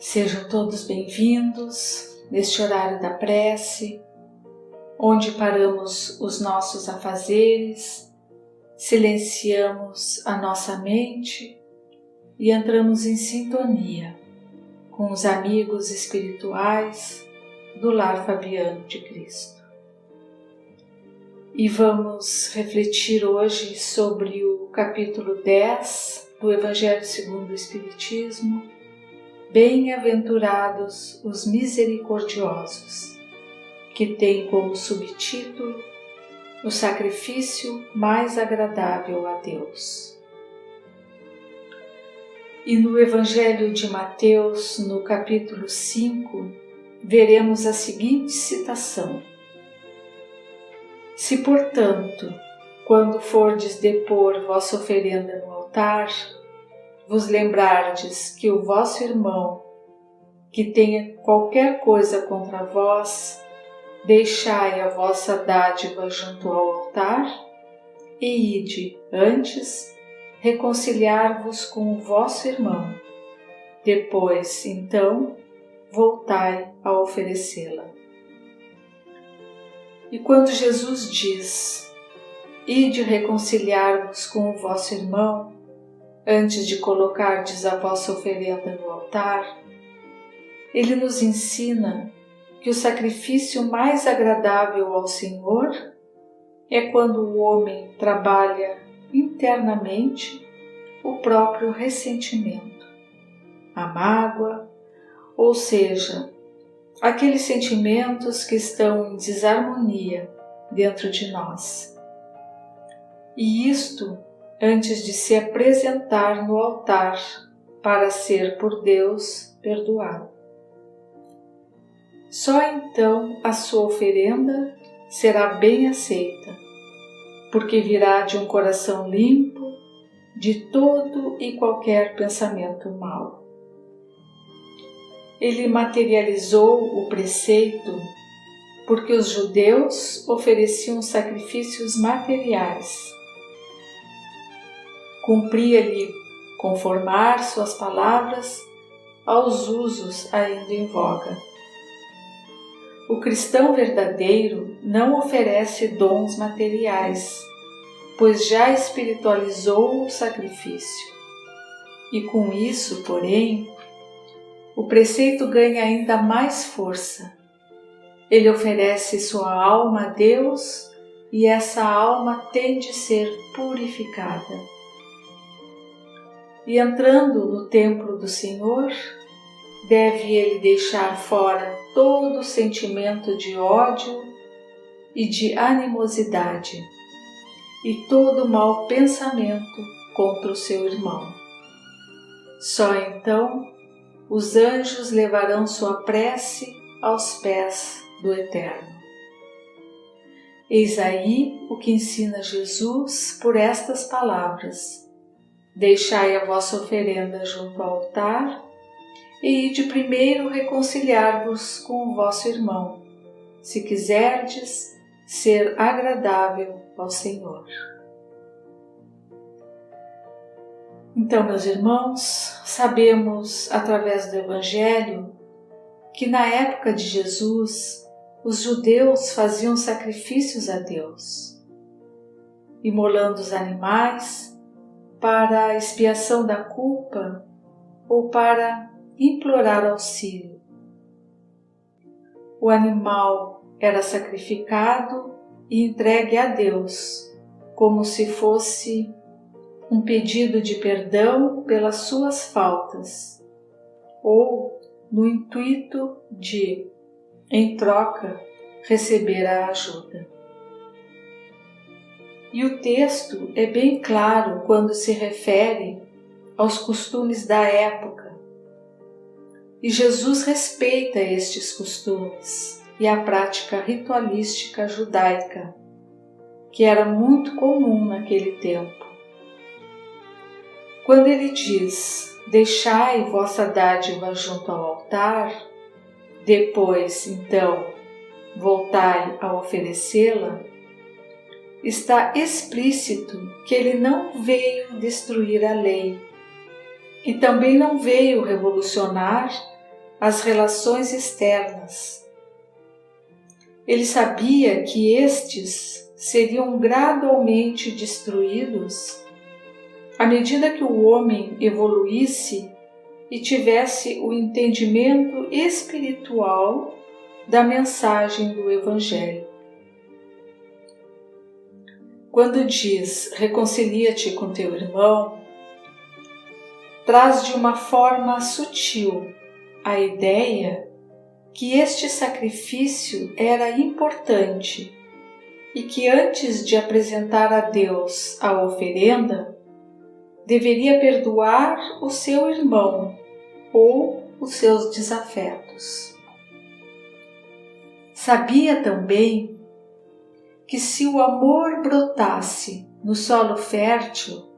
Sejam todos bem-vindos neste horário da prece, onde paramos os nossos afazeres, silenciamos a nossa mente e entramos em sintonia com os amigos espirituais do Lar Fabiano de Cristo. E vamos refletir hoje sobre o capítulo 10 do Evangelho segundo o Espiritismo. Bem-aventurados os misericordiosos, que tem como subtítulo o sacrifício mais agradável a Deus. E no Evangelho de Mateus, no capítulo 5, veremos a seguinte citação: Se, portanto, quando fordes depor vossa oferenda no altar, vos lembrardes que o vosso irmão, que tenha qualquer coisa contra vós, deixai a vossa dádiva junto ao altar e ide, antes, reconciliar-vos com o vosso irmão. Depois, então, voltai a oferecê-la. E quando Jesus diz, ide reconciliar-vos com o vosso irmão, antes de colocardes a vossa oferenda no altar, Ele nos ensina que o sacrifício mais agradável ao Senhor é quando o homem trabalha internamente o próprio ressentimento, a mágoa, ou seja, aqueles sentimentos que estão em desarmonia dentro de nós. E isto antes de se apresentar no altar para ser por Deus perdoado. Só então a sua oferenda será bem aceita, porque virá de um coração limpo de todo e qualquer pensamento mau. Ele materializou o preceito porque os judeus ofereciam sacrifícios materiais. Cumpria-lhe conformar suas palavras aos usos ainda em voga. O cristão verdadeiro não oferece dons materiais, pois já espiritualizou o sacrifício. E com isso, porém, o preceito ganha ainda mais força. Ele oferece sua alma a Deus e essa alma tem de ser purificada. E entrando no templo do Senhor, deve ele deixar fora todo o sentimento de ódio e de animosidade e todo mau pensamento contra o seu irmão. Só então os anjos levarão sua prece aos pés do Eterno. Eis aí o que ensina Jesus por estas palavras: deixai a vossa oferenda junto ao altar e ide primeiro reconciliar-vos com o vosso irmão, se quiserdes ser agradável ao Senhor. Então, meus irmãos, sabemos através do Evangelho que na época de Jesus os judeus faziam sacrifícios a Deus, imolando os animais para a expiação da culpa ou para implorar auxílio. O animal era sacrificado e entregue a Deus, como se fosse um pedido de perdão pelas suas faltas, ou no intuito de, em troca, receber a ajuda. E o texto é bem claro quando se refere aos costumes da época. E Jesus respeita estes costumes e a prática ritualística judaica, que era muito comum naquele tempo. Quando ele diz, deixai vossa dádiva junto ao altar, depois, então, voltai a oferecê-la, está explícito que ele não veio destruir a lei e também não veio revolucionar as relações externas. Ele sabia que estes seriam gradualmente destruídos à medida que o homem evoluísse e tivesse o entendimento espiritual da mensagem do Evangelho. Quando diz reconcilia-te com teu irmão, traz de uma forma sutil a ideia que este sacrifício era importante e que antes de apresentar a Deus a oferenda, deveria perdoar o seu irmão ou os seus desafetos. Sabia também que se o amor brotasse no solo fértil,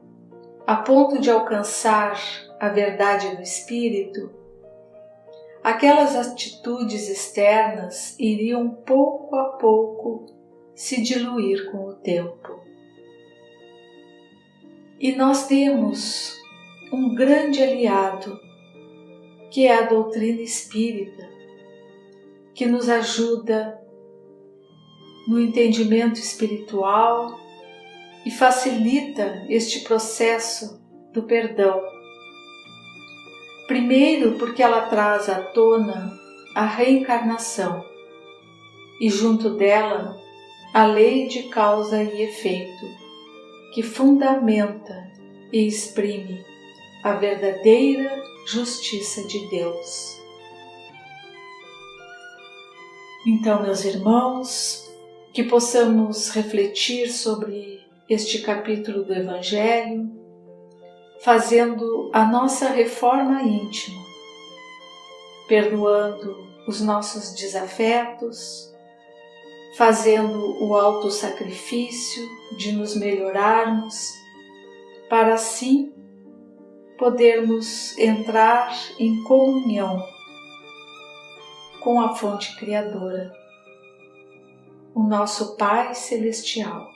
a ponto de alcançar a verdade do Espírito, aquelas atitudes externas iriam pouco a pouco se diluir com o tempo. E nós temos um grande aliado, que é a doutrina espírita, que nos ajuda no entendimento espiritual e facilita este processo do perdão. Primeiro, porque ela traz à tona a reencarnação e junto dela a lei de causa e efeito, que fundamenta e exprime a verdadeira justiça de Deus. Então, meus irmãos, que possamos refletir sobre este capítulo do Evangelho, fazendo a nossa reforma íntima, perdoando os nossos desafetos, fazendo o autossacrifício de nos melhorarmos, para assim podermos entrar em comunhão com a fonte criadora, o nosso Pai Celestial.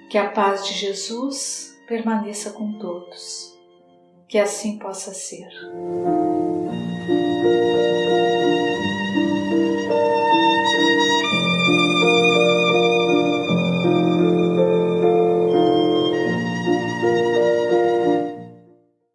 Que a paz de Jesus permaneça com todos, que assim possa ser.